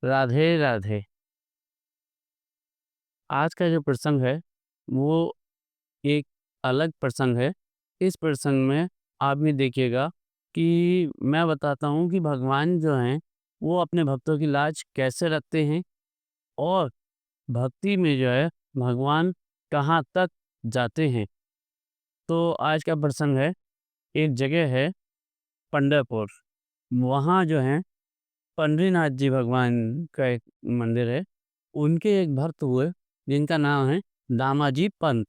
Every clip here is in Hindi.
राधे राधे। आज का जो प्रसंग है वो एक अलग प्रसंग है। इस प्रसंग में आप भी देखिएगा कि मैं बताता हूँ कि भगवान जो हैं वो अपने भक्तों की लाज कैसे रखते हैं और भक्ति में जो है भगवान कहाँ तक जाते हैं। तो आज का प्रसंग है, एक जगह है पंढरपुर। वहाँ जो है पंडरीनाथ जी भगवान का एक मंदिर है। उनके एक भक्त हुए जिनका नाम है दामाजी पंत।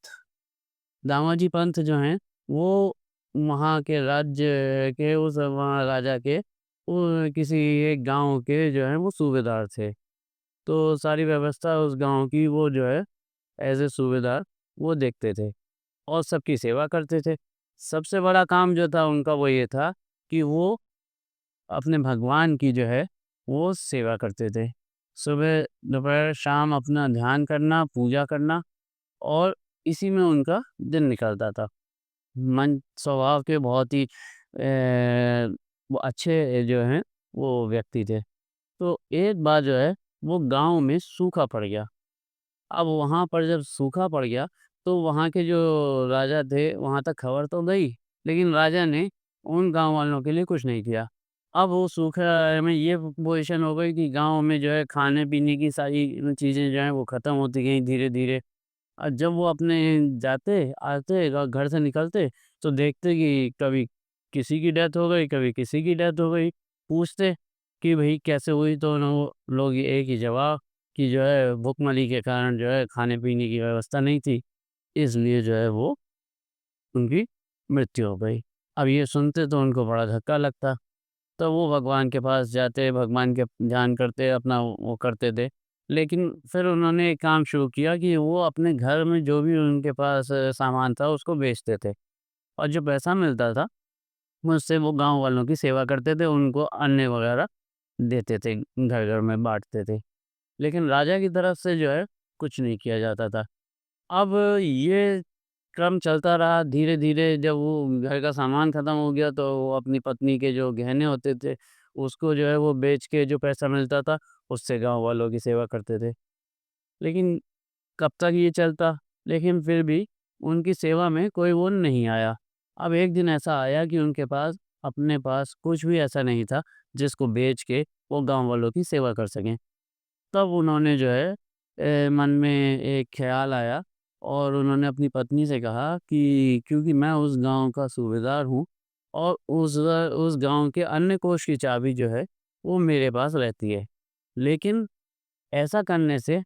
दामाजी पंत जो हैं वो वहाँ के राज्य के उस वहाँ राजा के वो किसी एक गाँव के जो हैं वो सूबेदार थे। तो सारी व्यवस्था उस गाँव की वो जो है एज़ ए सूबेदार वो देखते थे और सबकी सेवा करते थे। सबसे बड़ा काम जो था उनका वो ये था कि वो अपने भगवान की जो है वो सेवा करते थे। सुबह, दोपहर, शाम अपना ध्यान करना, पूजा करना और इसी में उनका दिन निकलता था। मन स्वभाव के बहुत ही वो अच्छे जो हैं वो व्यक्ति थे। तो एक बार जो है वो गाँव में सूखा पड़ गया। अब वहाँ पर जब सूखा पड़ गया तो वहाँ के जो राजा थे वहाँ तक खबर तो गई, लेकिन राजा ने उन गाँव वालों के लिए कुछ नहीं किया। अब वो सूखा में ये पोज़ीशन हो गई कि गाँव में जो है खाने-पीने की सारी चीज़ें जो हैं वो ख़त्म होती गईं धीरे-धीरे। जब वो अपने जाते, आते घर से निकलते तो देखते कि कभी किसी की डेथ हो गई, कभी किसी की डेथ हो गई। पूछते कि भई कैसे हुई? तो वो लोग एक ही जवाब कि जो है भुखमरी के कारण जो है खाने-पीने की व्यवस्था नहीं थी, इसलिए जो है वो उनकी मृत्यु हो गई। अब ये सुनते तो उनको बड़ा धक्का लगता। तो वो भगवान के पास जाते, भगवान के ध्यान करते, अपना वो करते थे। लेकिन फिर उन्होंने एक काम शुरू किया कि वो अपने घर में जो भी उनके पास सामान था उसको बेचते थे और जो पैसा मिलता था उससे वो गाँव वालों की सेवा करते थे, उनको अन्न वगैरह देते थे, घर-घर में बाँटते थे। लेकिन राजा की तरफ से जो है कुछ नहीं किया जाता था। अब ये क्रम चलता रहा, धीरे-धीरे जब वो घर का सामान खत्म हो गया तो वो अपनी पत्नी के जो गहने होते थे, उसको जो है वो बेच के जो पैसा मिलता था, उससे गाँव वालों की सेवा करते थे। लेकिन कब तक ये चलता? लेकिन फिर भी उनकी सेवा में कोई वो नहीं आया। अब एक दिन ऐसा आया कि उनके पास अपने पास कुछ भी ऐसा नहीं था, जिसको बेच के वो गाँव वालों की सेवा कर सकें। तब उन्होंने जो है मन में एक ख़्याल आया और उन्होंने अपनी पत्नी से कहा कि क्योंकि मैं उस गाँव का सूबेदार हूँ और उस गाँव के अन्न कोष की चाबी जो है, वो मेरे पास रहती है। लेकिन ऐसा करने से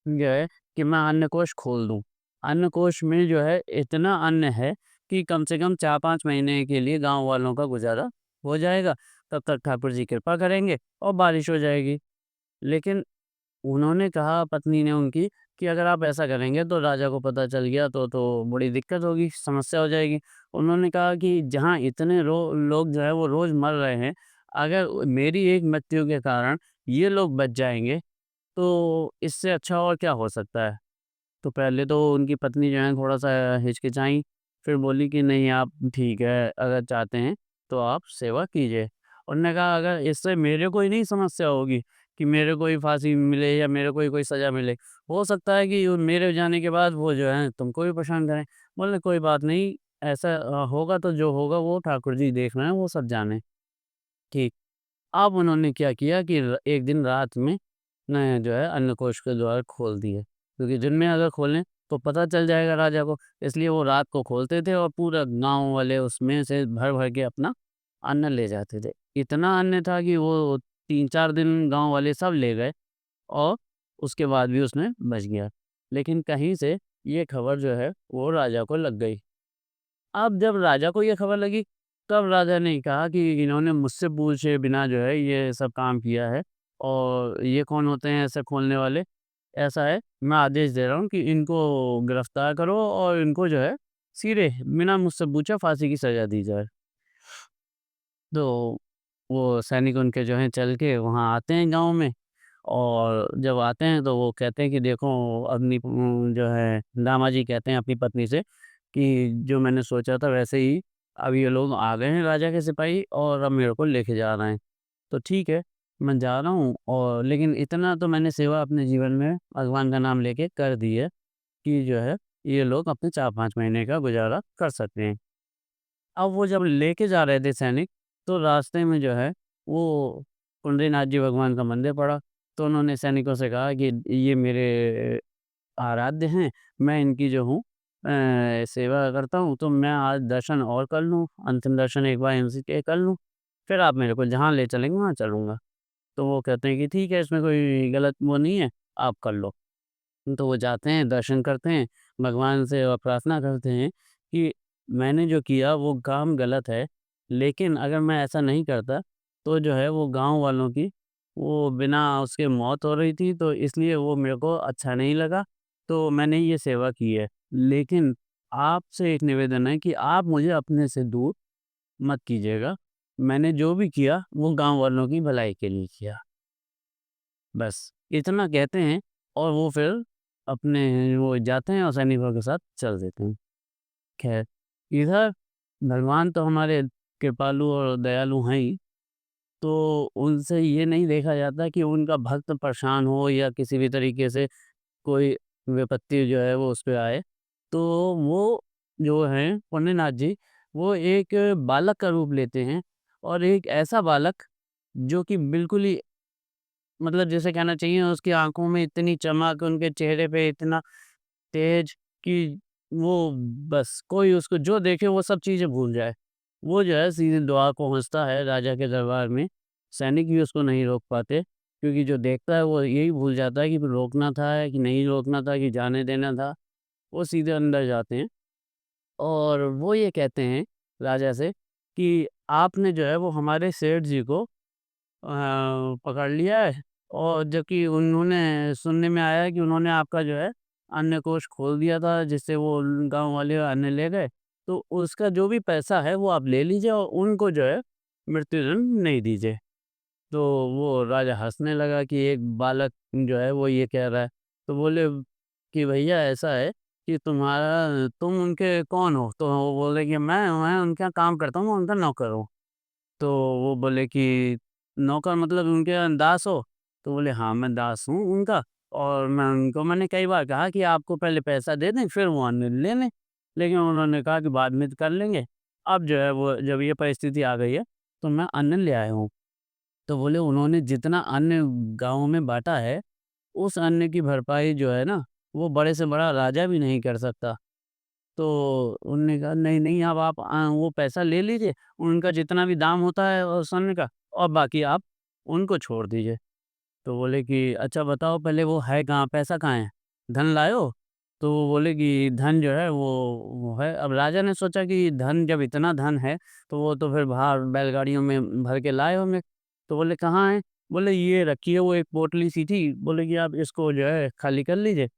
जो है कि मैं अन्न कोष खोल दूँ। अन्न कोष में जो है इतना अन्न है कि कम से कम 4-5 महीने के लिए गाँव वालों का गुज़ारा हो जाएगा। तब तक ठाकुर जी कृपा करेंगे और बारिश हो जाएगी। लेकिन उन्होंने कहा पत्नी ने उनकी कि अगर आप ऐसा करेंगे तो राजा को पता चल गया तो बड़ी दिक्कत होगी, समस्या हो जाएगी। उन्होंने कहा कि जहाँ इतने लोग जो है वो रोज़ मर रहे हैं, अगर मेरी एक मृत्यु के कारण ये लोग बच जाएँगे, तो इससे अच्छा और क्या हो सकता है? तो पहले तो उनकी पत्नी जो है थोड़ा-सा हिचकिचाईं, फिर बोली कि नहीं आप ठीक है, अगर चाहते हैं तो आप सेवा कीजिए। उन्होंने कहा अगर इससे मेरे को ही नहीं समस्या होगी कि मेरे को ही फांसी मिले या मेरे को ही कोई सज़ा मिले, हो सकता है कि मेरे जाने के बाद वो जो है तुमको भी परेशान करें। बोले कोई बात नहीं, ऐसा होगा तो जो होगा वो ठाकुर जी देख रहे हैं, वो सब जाने। ठीक। अब उन्होंने क्या किया कि एक दिन रात में न जो है अन्नकोष के द्वार खोल दिए, क्योंकि दिन में अगर खोलें तो पता चल जाएगा राजा को, इसलिए वो रात को खोलते थे और पूरा गाँव वाले उसमें से भर-भर के अपना अन्न ले जाते थे। इतना अन्न था कि वो 3-4 दिन गाँव वाले सब ले गए और उसके बाद भी उसमें बच गया। लेकिन कहीं से ये खबर जो है वो राजा को लग गई। अब जब राजा को ये खबर लगी, तब राजा ने कहा कि इन्होंने मुझसे पूछे बिना जो है ये सब काम किया है और ये कौन होते हैं ऐसे खोलने वाले? ऐसा है, मैं आदेश दे रहा हूँ कि इनको गिरफ्तार करो और इनको जो है सीधे बिना मुझसे पूछे फांसी की सज़ा दी जाए। तो वो सैनिक उनके जो हैं चल के वहाँ आते हैं गाँव में और जब आते हैं तो वो कहते हैं कि देखो अपनी जो है दामाजी कहते हैं अपनी पत्नी से कि जो मैंने सोचा था वैसे ही अब ये लोग आ गए हैं राजा के सिपाही और अब मेरे को लेके जा रहे हैं। तो ठीक है, मैं जा रहा हूँ और लेकिन इतना तो मैंने सेवा अपने जीवन में भगवान का नाम लेके कर दी है कि जो है ये लोग अपने 4-5 महीने का गुज़ारा कर सकते हैं। अब वो जब लेके जा रहे थे सैनिक, तो रास्ते में जो है वो कुंडलीनाथ जी भगवान का मंदिर पड़ा। तो उन्होंने सैनिकों से कहा कि ये मेरे आराध्य हैं, मैं इनकी जो हूँ सेवा करता हूँ, तो मैं आज दर्शन और कर लूँ, अंतिम दर्शन एक बार इनसे के कर लूँ, फिर आप मेरे को जहाँ ले चलेंगे वहाँ चलूँगा। तो वो कहते हैं कि ठीक है, इसमें कोई गलत वो नहीं है, आप कर लो। तो वो जाते हैं, दर्शन करते हैं, भगवान से प्रार्थना करते हैं कि मैंने जो किया वो काम गलत है, लेकिन अगर मैं ऐसा नहीं करता, तो जो है वो गाँव वालों की वो बिना उसके मौत हो रही थी, तो इसलिए वो मेरे को अच्छा नहीं लगा, तो मैंने ये सेवा की है। लेकिन आपसे एक निवेदन है कि आप मुझे अपने से दूर मत कीजिएगा। मैंने जो भी किया, वो गाँव वालों की भलाई के लिए किया। बस इतना कहते हैं और वो फिर अपने वो जाते हैं और सैनिकों के साथ चल देते हैं। ख़ैर, इधर भगवान तो हमारे कृपालु और दयालु हैं ही, तो उनसे ये नहीं देखा जाता कि उनका भक्त परेशान हो या किसी भी तरीके से कोई विपत्ति जो है वो उस पे आए। तो वो जो हैं पुण्यनाथ जी, वो एक बालक का रूप लेते हैं और एक ऐसा बालक जो कि बिल्कुल ही मतलब जैसे कहना चाहिए उसकी आँखों में इतनी चमक, उनके चेहरे पे इतना तेज कि वो बस कोई उसको जो देखे वो सब चीज़ें भूल जाए। वो जो है सीधे द्वार पहुँचता है राजा के दरबार में, सैनिक भी उसको नहीं रोक पाते क्योंकि जो देखता है वो यही भूल जाता है कि रोकना था कि नहीं रोकना था कि जाने देना था। वो सीधे अंदर जाते हैं और वो ये कहते हैं राजा से कि आपने जो है वो हमारे सेठ जी को पकड़ लिया है और जबकि उन्होंने सुनने में आया है कि उन्होंने आपका जो है अन्न कोष खोल दिया था जिससे वो गांव वाले अन्न ले गए तो उसका जो भी पैसा है वो आप ले लीजिए और उनको जो है मृत्युदंड नहीं दीजिए। तो वो राजा हंसने लगा कि एक बालक जो है वो ये कह रहा है। तो बोले कि भैया ऐसा है कि तुम उनके कौन हो? तो वो बोले कि मैं उनके यहाँ काम करता हूँ, मैं उनका नौकर हूँ। तो वो बोले कि नौकर मतलब उनके दास हो? तो बोले हाँ, मैं दास हूँ उनका और मैंने कई बार कहा कि आपको पहले पैसा दे दें फिर वो अन्न ले लें। लेकिन उन्होंने कहा कि बाद में कर लेंगे। अब जो है वो जब ये परिस्थिति आ गई है तो मैं अन्न ले आया हूँ। तो बोले उन्होंने जितना अन्न गाँव में बाँटा है, उस अन्न की भरपाई जो है ना, वो बड़े से बड़ा राजा भी नहीं कर सकता। तो उन्होंने कहा नहीं-नहीं अब आप वो पैसा ले लीजिए, उनका जितना भी दाम होता है स्वर्ण का और बाकी आप उनको छोड़ दीजिए। तो बोले कि अच्छा बताओ पहले वो है कहाँ, पैसा कहाँ है? धन लाए हो? तो वो बोले कि धन जो है वो है। अब राजा ने सोचा कि धन जब इतना धन है, तो वो तो फिर बाहर बैलगाड़ियों में भर के लाए होंगे। तो बोले कहाँ है? बोले ये रखी है वो एक पोटली सी थी, बोले कि आप इसको जो है खाली कर लीजिए।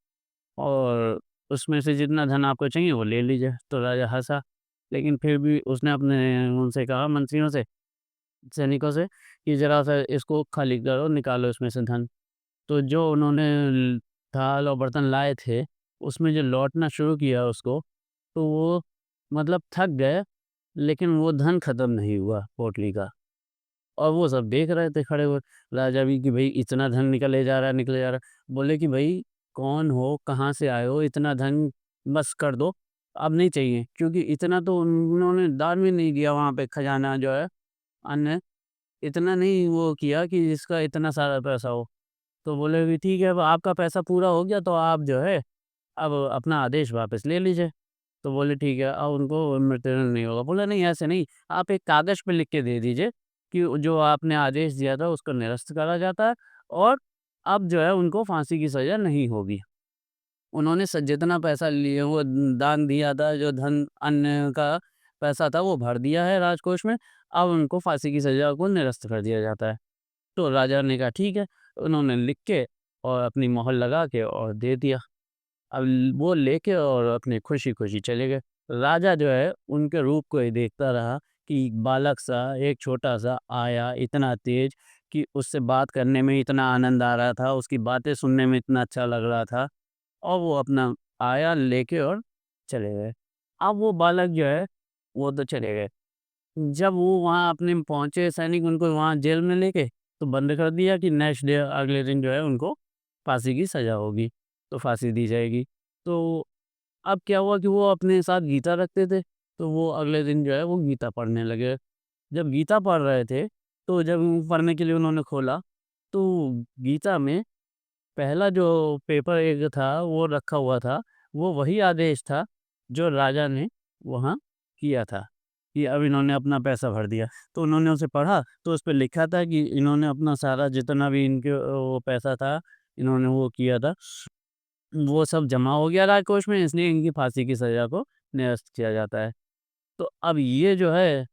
और उसमें से जितना धन आपको चाहिए वो ले लीजिए। तो राजा हँसा, लेकिन फिर भी उसने अपने उनसे कहा मंत्रियों से, सैनिकों से कि ज़रा-सा इसको खाली करो, निकालो इसमें से धन। तो जो उन्होंने थाल और बर्तन लाए थे, उसमें जो लौटना शुरू किया उसको, तो वो मतलब थक गए, लेकिन वो धन खत्म नहीं हुआ पोटली का। और वो सब देख रहे थे खड़े हुए, राजा भी कि भई इतना धन निकले जा रहा है, निकले जा रहा है। बोले कि भई कौन हो, कहाँ से आए हो, इतना धन बस कर दो, अब नहीं चाहिए। क्योंकि इतना तो उन्होंने दान भी नहीं दिया वहाँ पे खजाना जो है, अन्न, इतना नहीं वो किया कि जिसका इतना सारा पैसा हो। तो बोले कि ठीक है अब आपका पैसा पूरा हो गया तो आप जो है, अब अपना आदेश वापस ले लीजिए। तो बोले ठीक है, अब उनको मृत्युदंड नहीं होगा। बोला नहीं ऐसे नहीं, आप एक कागज़ पे लिख के दे दीजिए कि जो आपने आदेश दिया था उसको निरस्त करा जाता है और अब जो है उनको फांसी की सज़ा नहीं होगी। उन्होंने जितना पैसा लिए वो दान दिया था, जो धन अन्न का पैसा था वो भर दिया है राजकोष में, अब उनको फांसी की सज़ा को निरस्त कर दिया जाता है। तो राजा ने कहा ठीक है, उन्होंने लिख के और अपनी मोहर लगा के और दे दिया। अब वो लेके और अपने खुशी-खुशी चले गए। राजा जो है उनके रूप को ही देखता रहा कि बालक-सा, एक छोटा-सा आया इतना तेज़ कि उससे बात करने में इतना आनंद आ रहा था, उसकी बातें सुनने में इतना अच्छा लग रहा था और वो अपना आया लेके और चले गए। अब वो बालक जो है, वो तो चले गए। जब वो वहाँ अपने पहुँचे सैनिक उनको वहाँ जेल में ले गए, तो बंद कर दिया कि नेक्स्ट डे अगले दिन जो है उनको फांसी की सज़ा होगी, तो फांसी दी जाएगी। तो अब क्या हुआ कि वो अपने साथ गीता रखते थे, तो वो अगले दिन जो है वो गीता पढ़ने लगे। जब गीता पढ़ रहे थे, तो जब पढ़ने के लिए उन्होंने खोला, तो गीता में पहला जो पेपर एक था वो रखा हुआ था, वो वही आदेश था जो राजा ने वहाँ किया था, कि अब इन्होंने अपना पैसा भर दिया। तो उन्होंने उसे पढ़ा, तो उसपे लिखा था कि इन्होंने अपना सारा जितना भी इनके वो पैसा था, इन्होंने वो किया था, वो सब जमा हो गया राजकोष में, इसलिए इनकी फांसी की सज़ा को निरस्त किया जाता है। तो अब ये जो है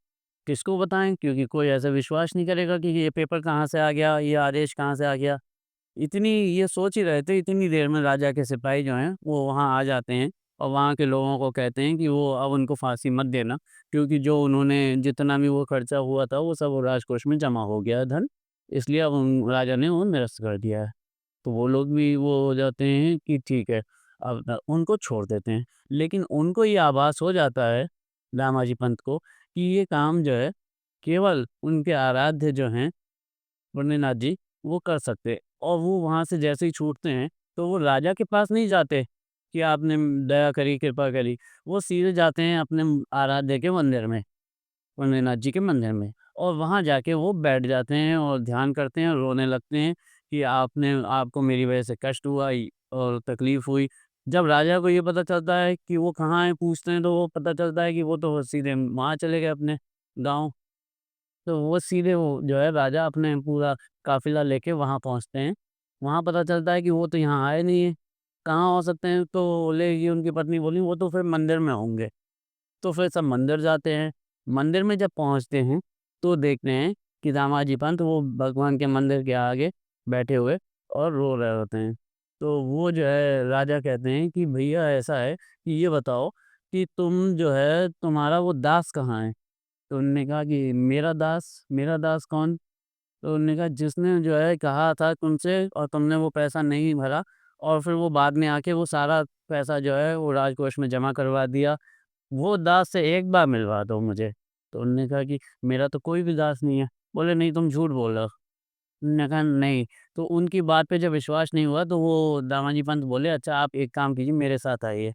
किसको बताएँ? क्योंकि कोई ऐसा विश्वास नहीं करेगा कि ये पेपर कहाँ से आ गया, ये आदेश कहाँ से आ गया। इतनी ये सोच ही रहे थे, इतनी देर में राजा के सिपाही जो हैं, वो वहाँ आ जाते हैं और वहाँ के लोगों को कहते हैं कि वो अब उनको फांसी मत देना, क्योंकि जो उन्होंने जितना भी वो खर्चा हुआ था, वो सब राजकोष में जमा हो गया है धन, इसलिए अब उन राजा ने वो निरस्त कर दिया है। तो वो लोग भी वो हो जाते हैं कि ठीक है, अब उनको छोड़ देते हैं। लेकिन उनको ये आभास हो जाता है, दामाजी पंत को, कि ये काम जो है, केवल उनके आराध्य जो हैं पुण्यनाथ जी, वो कर सकते। और वो वहाँ से जैसे ही छूटते हैं, तो वो राजा के पास नहीं जाते कि आपने दया करी, कृपा करी। वो सीधे जाते हैं अपने आराध्य के मंदिर में, पुण्यनाथ जी के मंदिर में, और वहाँ जाके वो बैठ जाते हैं और ध्यान करते हैं और रोने लगते हैं कि आपको मेरी वजह से कष्ट हुआ और तकलीफ़ हुई। जब राजा को ये पता चलता है कि वो कहाँ हैं, पूछते हैं, तो वो पता चलता है कि वो तो सीधे वहाँ चले गए अपने गाँव। तो वो सीधे वो जो है राजा अपने पूरा काफ़िला लेके वहाँ पहुँचते हैं। वहाँ पता चलता है कि वो तो यहाँ आए नहीं हैं, कहाँ हो सकते हैं? तो बोले, ये उनकी पत्नी बोली, वो तो फिर मंदिर में होंगे। तो फिर सब मंदिर जाते हैं। मंदिर में जब पहुँचते हैं, तो देखते हैं कि दामाजी पंत वो भगवान के मंदिर के आगे बैठे हुए और रो रहे होते हैं। तो वो जो है राजा कहते हैं कि भैया ऐसा है कि ये बताओ कि तुम जो है तुम्हारा वो दास कहाँ है? तो उन्होंने कहा कि मेरा दास कौन? तो उन्होंने कहा, जिसने जो है कहा था तुमसे और तुमने वो पैसा नहीं भरा और फिर वो बाद में आके वो सारा पैसा जो है वो राजकोष में जमा करवा दिया, वो दास से एक बार मिलवा दो मुझे। तो उन्होंने कहा कि मेरा तो कोई भी दास नहीं है। बोले, नहीं तुम झूठ बोल रहे हो। उन्होंने कहा नहीं। तो उनकी बात पे जब विश्वास नहीं हुआ, तो वो दामाजी पंत बोले, अच्छा आप एक काम कीजिए, मेरे साथ आइए।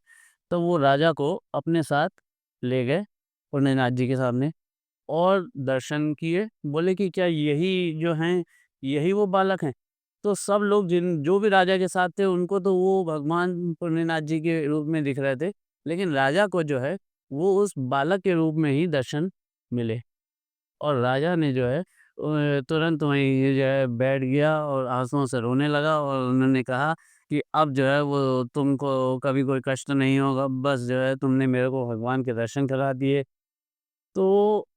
तो वो राजा को अपने साथ ले गए पुण्यनाथ जी के सामने और दर्शन किए। बोले कि क्या यही जो हैं, यही वो बालक हैं? तो सब लोग जो भी राजा के साथ थे, उनको तो वो भगवान पुण्यनाथ जी के रूप में दिख रहे थे। लेकिन राजा को जो है, वो उस बालक के रूप में ही दर्शन मिले। और राजा ने जो है तुरंत वहीं ये जो है बैठ गया और आँसुओं से रोने लगा और उन्होंने कहा कि अब जो है वो तुमको कभी कोई कष्ट नहीं होगा, बस जो है तुमने मेरे को भगवान के दर्शन करा दिए। तो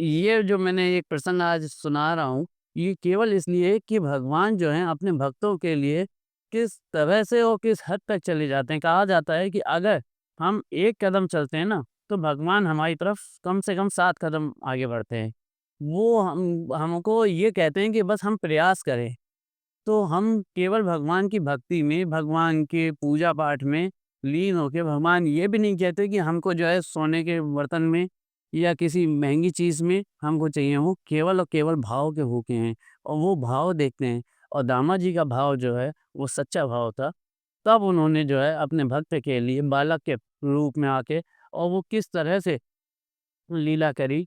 ये जो मैंने एक प्रसंग आज सुना रहा हूँ, ये केवल इसलिए कि भगवान जो हैं अपने भक्तों के लिए किस तरह से और किस हद तक चले जाते हैं। कहा जाता है कि अगर हम एक कदम चलते हैं ना, तो भगवान हमारी तरफ कम से कम 7 कदम आगे बढ़ते हैं। वो हमको ये कहते हैं कि बस हम प्रयास करें। तो हम केवल भगवान की भक्ति में, भगवान के पूजा-पाठ में लीन होके, भगवान ये भी नहीं कहते कि हमको जो है सोने के बर्तन में या किसी महँगी चीज़ में हमको चाहिए, वो केवल और केवल भाव के भूखे हैं और वो भाव देखते हैं। और दामा जी का भाव जो है, वो सच्चा भाव था। तब उन्होंने जो है अपने भक्त के लिए बालक के रूप में आके और वो किस तरह से लीला करी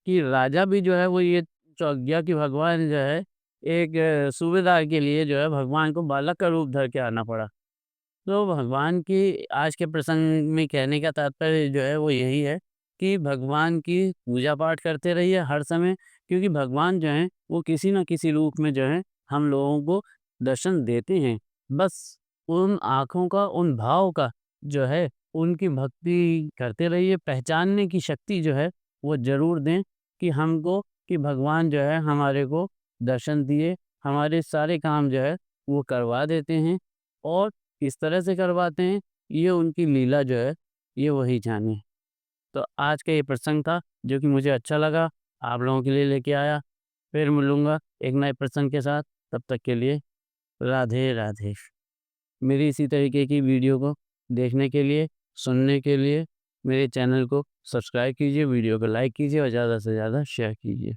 कि राजा भी जो है वो ये चौंक गया कि भगवान जो है एक सूबेदार के लिए जो है भगवान को बालक का रूप धर के आना पड़ा। तो भगवान की आज के प्रसंग में कहने का तात्पर्य जो है वो यही है कि भगवान की पूजा पाठ करते रहिए हर समय, क्योंकि भगवान जो हैं वो किसी न किसी रूप में जो है हम लोगों को दर्शन देते हैं। बस उन आँखों का, उन भाव का जो है उनकी भक्ति करते रहिए, पहचानने की शक्ति जो है वो ज़रूर दें कि हमको, कि भगवान जो है हमारे को दर्शन दिए, हमारे सारे काम जो है वो करवा देते हैं और किस तरह से करवाते हैं, ये उनकी लीला जो है, ये वही जाने। तो आज का ये प्रसंग था, जो कि मुझे अच्छा लगा, आप लोगों के लिए लेके आया। फिर मिलूँगा एक नए प्रसंग के साथ, तब तक के लिए राधे राधे। मेरी इसी तरीके की वीडियो को देखने के लिए, सुनने के लिए मेरे चैनल को सब्सक्राइब कीजिए, वीडियो को लाइक कीजिए और ज़्यादा से ज़्यादा शेयर कीजिए।